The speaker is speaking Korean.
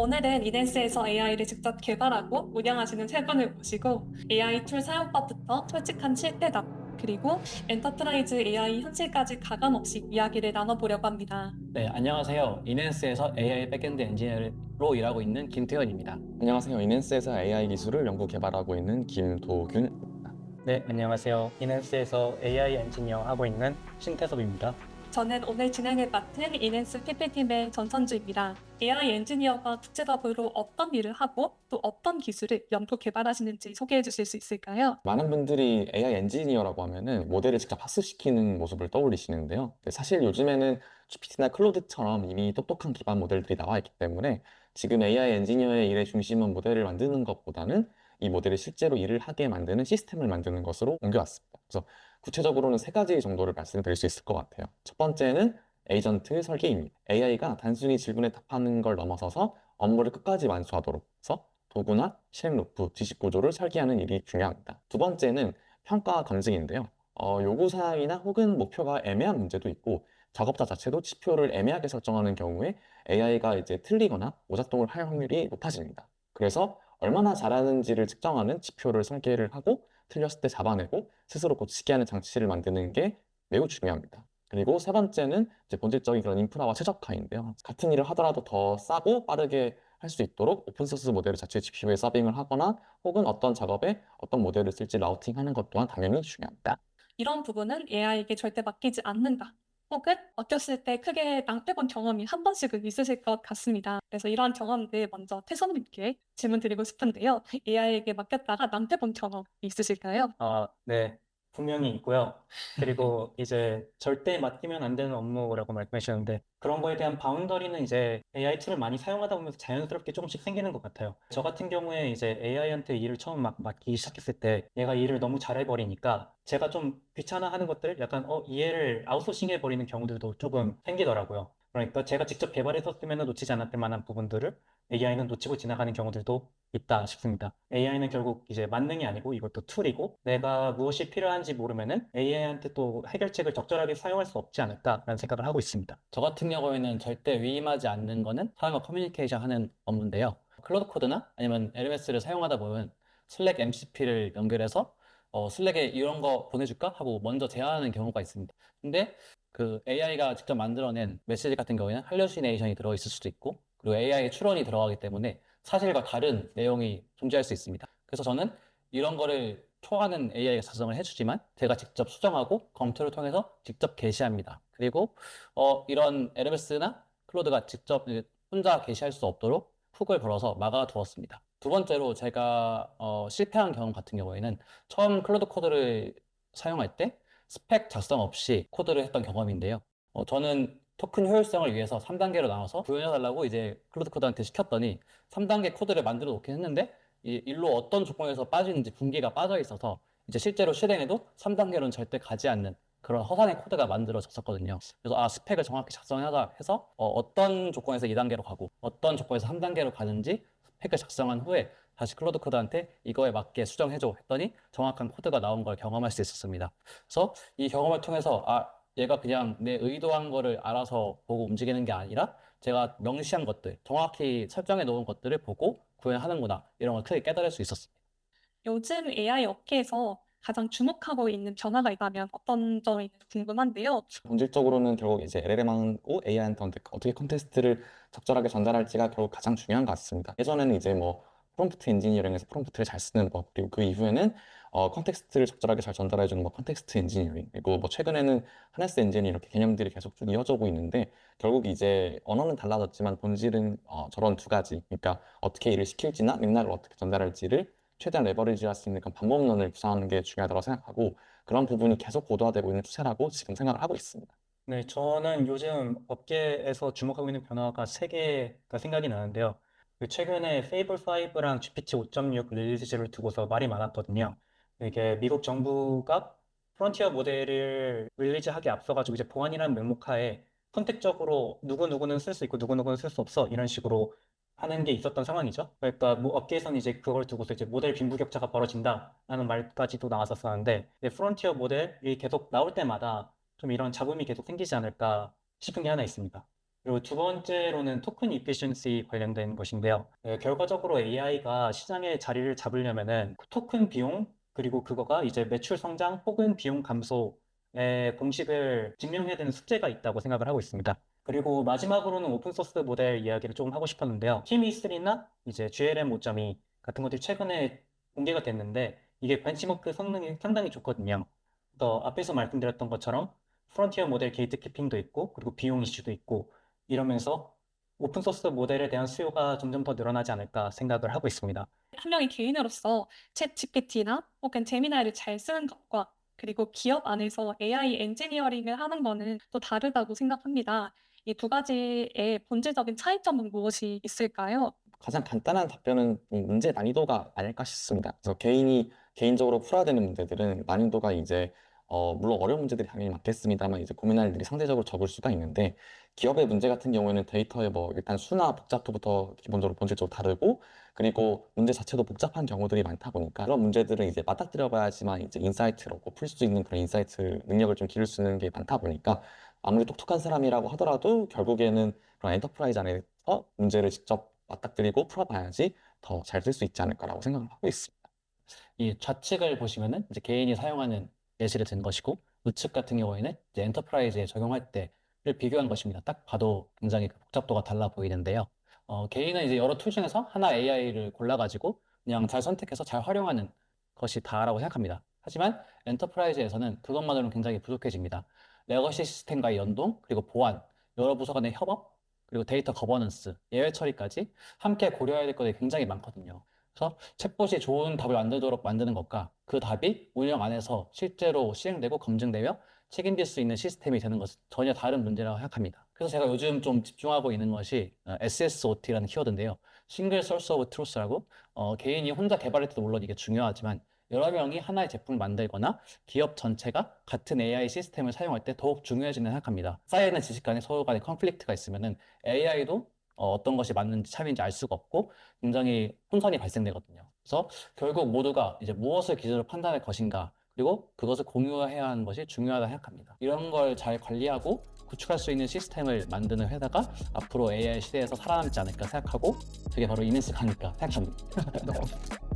오늘은 이넨스에서 AI를 직접 개발하고 운영하시는 세 분을 모시고 AI 툴 사용법부터 솔직한 실태담, 그리고 엔터프라이즈 AI 현실까지 가감 없이 이야기를 나눠보려고 합니다. 네, 안녕하세요. 이넨스에서 AI 백엔드 엔지니어로 일하고 있는 김태현입니다. 안녕하세요. 이넨스에서 AI 기술을 연구 개발하고 있는 김도균입니다. 네, 안녕하세요. 이넨스에서 AI 엔지니어 하고 있는 신태섭입니다. 저는 오늘 진행을 맡은 이넨스 PP팀의 전선주입니다. AI 엔지니어가 국제적으로 어떤 일을 하고 또 어떤 기술을 연구 개발하시는지 소개해 주실 수 있을까요? 많은 분들이 AI 엔지니어라고 하면은 모델을 직접 학습시키는 모습을 떠올리시는데요. 근데 사실 요즘에는 GPT나 클로드처럼 이미 똑똑한 기반 모델들이 나와 있기 때문에 지금 AI 엔지니어의 일의 중심은 모델을 만드는 것보다는 이 모델이 실제로 일을 하게 만드는 시스템을 만드는 것으로 옮겨왔습니다. 그래서 구체적으로는 세 가지 정도를 말씀드릴 수 있을 것 같아요. 첫 번째는 에이전트 설계입니다. AI가 단순히 질문에 답하는 걸 넘어서서 업무를 끝까지 완수하도록 해서 도구나 실행 루프, 지식 구조를 설계하는 일이 중요합니다. 두 번째는 평가 검증인데요. 요구사항이나 혹은 목표가 애매한 문제도 있고 작업자 자체도 지표를 애매하게 설정하는 경우에 AI가 이제 틀리거나 오작동을 할 확률이 높아집니다. 그래서 얼마나 잘하는지를 측정하는 지표를 설계를 하고 틀렸을 때 잡아내고 스스로 고치게 하는 장치를 만드는 게 매우 중요합니다. 그리고 세 번째는 이제 본질적인 그런 인프라와 최적화인데요. 같은 일을 하더라도 더 싸고 빠르게 할 수 있도록 오픈소스 모델을 자체 GPU에 서빙을 하거나 혹은 어떤 작업에 어떤 모델을 쓸지 라우팅하는 것 또한 당연히 중요합니다. 이런 부분은 AI에게 절대 맡기지 않는다. 혹은 맡겼을 때 크게 낭패본 경험이 한 번씩은 있으실 것 같습니다. 그래서 이러한 경험들 먼저 태선님께 질문 드리고 싶은데요. AI에게 맡겼다가 낭패본 경험 있으실까요? 네, 분명히 있고요. 그리고 이제 절대 맡기면 안 되는 업무라고 말씀해 주셨는데 그런 거에 대한 바운더리는 이제 AI 툴을 많이 사용하다 보면서 자연스럽게 조금씩 생기는 것 같아요. 저 같은 경우에 이제 AI한테 일을 처음 막 맡기 시작했을 때 얘가 일을 너무 잘해버리니까 제가 좀 귀찮아하는 것들 약간 이해를 아웃소싱 해버리는 경우들도 조금 생기더라고요. 그러니까 제가 직접 개발해서 쓰면 놓치지 않았을 만한 부분들을 AI는 놓치고 지나가는 경우들도 있다 싶습니다. AI는 결국 이제 만능이 아니고 이것도 툴이고 내가 무엇이 필요한지 모르면은 AI한테 또 해결책을 적절하게 사용할 수 없지 않을까라는 생각을 하고 있습니다. 저 같은 경우에는 절대 위임하지 않는 거는 사람과 커뮤니케이션 하는 업무인데요. 클로드 코드나 아니면 LMS를 사용하다 보면 슬랙 MCP를 연결해서 슬랙에 이런 거 보내줄까? 하고 먼저 제안하는 경우가 있습니다. 근데 그 AI가 직접 만들어낸 메시지 같은 경우에는 할루시네이션이 들어있을 수도 있고 그리고 AI의 추론이 들어가기 때문에 사실과 다른 내용이 존재할 수 있습니다. 그래서 저는 이런 거를 초안은 AI가 작성을 해주지만 제가 직접 수정하고 검토를 통해서 직접 게시합니다. 그리고 이런 LMS나 클로드가 직접 혼자 게시할 수 없도록 훅을 걸어서 막아두었습니다. 두 번째로 제가 실패한 경험 같은 경우에는 처음 클로드 코드를 사용할 때 스펙 작성 없이 코드를 했던 경험인데요. 저는 토큰 효율성을 위해서 3단계로 나눠서 구현해달라고 이제 클로드 코드한테 시켰더니 3단계 코드를 만들어 놓긴 했는데 이 일로 어떤 조건에서 빠지는지 분기가 빠져 있어서 이제 실제로 실행해도 3단계로는 절대 가지 않는 그런 허상의 코드가 만들어졌었거든요. 그래서 스펙을 정확히 작성하자 해서 떤 조건에서 2단계로 가고 어떤 조건에서 3단계로 가는지 스펙을 작성한 후에 다시 클로드 코드한테 이거에 맞게 수정해줘 했더니 정확한 코드가 나온 걸 경험할 수 있었습니다. 그래서 이 경험을 통해서 얘가 그냥 내 의도한 거를 알아서 보고 움직이는 게 아니라 제가 명시한 것들, 정확히 설정해 놓은 것들을 보고 구현하는구나 이런 걸 크게 깨달을 수 있었습니다. 요즘 AI 업계에서 가장 주목하고 있는 변화가 있다면 어떤 점이 궁금한데요. 본질적으로는 결국 이제 LLM하고 AI한테 어떻게 컨텍스트를 적절하게 전달할지가 결국 가장 중요한 것 같습니다. 예전에는 이제 뭐 프롬프트 엔지니어링에서 프롬프트를 잘 쓰는 법, 그리고 그 이후에는 컨텍스트를 적절하게 잘 전달해주는 뭐 컨텍스트 엔지니어링, 그리고 뭐 최근에는 하네스 엔지니어링 이렇게 개념들이 계속 쭉 이어져 오고 있는데 결국 이제 언어는 달라졌지만 본질은 저런 두 가지, 그러니까 어떻게 일을 시킬지나 맥락을 어떻게 전달할지를 최대한 레버리지할 수 있는 그런 방법론을 구사하는 게 중요하다고 생각하고 그런 부분이 계속 고도화되고 있는 추세라고 지금 생각을 하고 있습니다. 네, 저는 요즘 업계에서 주목하고 있는 변화가 세 개가 생각이 나는데요. 최근에 페이블5랑 GPT 5.6 릴리즈를 두고서 말이 많았거든요. 이게 미국 정부가 프론티어 모델을 릴리즈하기 앞서가지고 이제 보안이라는 명목하에 선택적으로 누구누구는 쓸 수 있고 누구누구는 쓸 수 없어 이런 식으로 하는 게 있었던 상황이죠. 그러니까 뭐 업계에서는 이제 그걸 두고서 이제 모델 빈부격차가 벌어진다라는 말까지도 나왔었었는데 이제 프론티어 모델이 계속 나올 때마다 좀 이런 잡음이 계속 생기지 않을까 싶은 게 하나 있습니다. 그리고 두 번째로는 토큰 이피션시 관련된 것인데요. 결과적으로 AI가 시장에 자리를 잡으려면은 그 토큰 비용, 그리고 그거가 이제 매출 성장 혹은 비용 감소의 공식을 증명해야 되는 숙제가 있다고 생각을 하고 있습니다. 그리고 마지막으로는 오픈소스 모델 이야기를 조금 하고 싶었는데요. 팀E3나 이제 GLM 5.2 같은 것들이 최근에 공개가 됐는데 이게 벤치마크 성능이 상당히 좋거든요. 또 앞에서 말씀드렸던 것처럼 프론티어 모델 게이트키핑도 있고 그리고 비용 이슈도 있고 이러면서 오픈소스 모델에 대한 수요가 점점 더 늘어나지 않을까 생각을 하고 있습니다. 한 명의 개인으로서 챗 GPT나 혹은 제미나이를 잘 쓰는 것과 그리고 기업 안에서 AI 엔지니어링을 하는 거는 또 다르다고 생각합니다. 이 두 가지의 본질적인 차이점은 무엇이 있을까요? 가장 간단한 답변은 문제 난이도가 아닐까 싶습니다. 그래서 개인적으로 풀어야 되는 문제들은 난이도가 이제 물론 어려운 문제들이 당연히 많겠습니다만 이제 고민할 일이 상대적으로 적을 수가 있는데 기업의 문제 같은 경우에는 데이터의 뭐 일단 수나 복잡도부터 기본적으로 본질적으로 다르고 그리고 문제 자체도 복잡한 경우들이 많다 보니까 그런 문제들은 이제 맞닥뜨려 봐야지만 이제 인사이트로 풀 수 있는 그런 인사이트 능력을 좀 기를 수 있는 게 많다 보니까 아무리 똑똑한 사람이라고 하더라도 결국에는 그런 엔터프라이즈 안에서 문제를 직접 맞닥뜨리고 풀어봐야지 더 잘 쓸 수 있지 않을까라고 생각을 하고 있습니다. 이 좌측을 보시면은 이제 개인이 사용하는 예시를 든 것이고 우측 같은 경우에는 이제 엔터프라이즈에 적용할 때를 비교한 것입니다. 딱 봐도 굉장히 그 복잡도가 달라 보이는데요. 개인은 이제 여러 툴 중에서 하나 AI를 골라가지고 그냥 잘 선택해서 잘 활용하는 것이 다라고 생각합니다. 하지만 엔터프라이즈에서는 그것만으로는 굉장히 부족해집니다. 레거시 시스템과의 연동, 그리고 보안, 여러 부서 간의 협업, 그리고 데이터 거버넌스, 예외 처리까지 함께 고려해야 될 것들이 굉장히 많거든요. 그래서 챗봇이 좋은 답을 만들도록 만드는 것과 그 답이 운영 안에서 실제로 시행되고 검증되며 책임질 수 있는 시스템이 되는 것은 전혀 다른 문제라고 생각합니다. 그래서 제가 요즘 좀 집중하고 있는 것이 SSOT라는 키워드인데요. 싱글 소스 오브 트루스라고 개인이 혼자 개발할 때도 물론 이게 중요하지만 여러 명이 하나의 제품을 만들거나 기업 전체가 같은 AI 시스템을 사용할 때 더욱 중요해지는 생각합니다. 쌓여있는 지식 간에 서로 간에 컨플릭트가 있으면은 AI도 어떤 것이 맞는지 참인지 알 수가 없고 굉장히 혼선이 발생되거든요. 그래서 결국 모두가 이제 무엇을 기준으로 판단할 것인가 그리고 그것을 공유해야 하는 것이 중요하다 생각합니다. 이런 걸 잘 관리하고 구축할 수 있는 시스템을 만드는 회사가 앞으로 AI 시대에서 살아남지 않을까 생각하고 그게 바로 이니스카니까 생각합니다.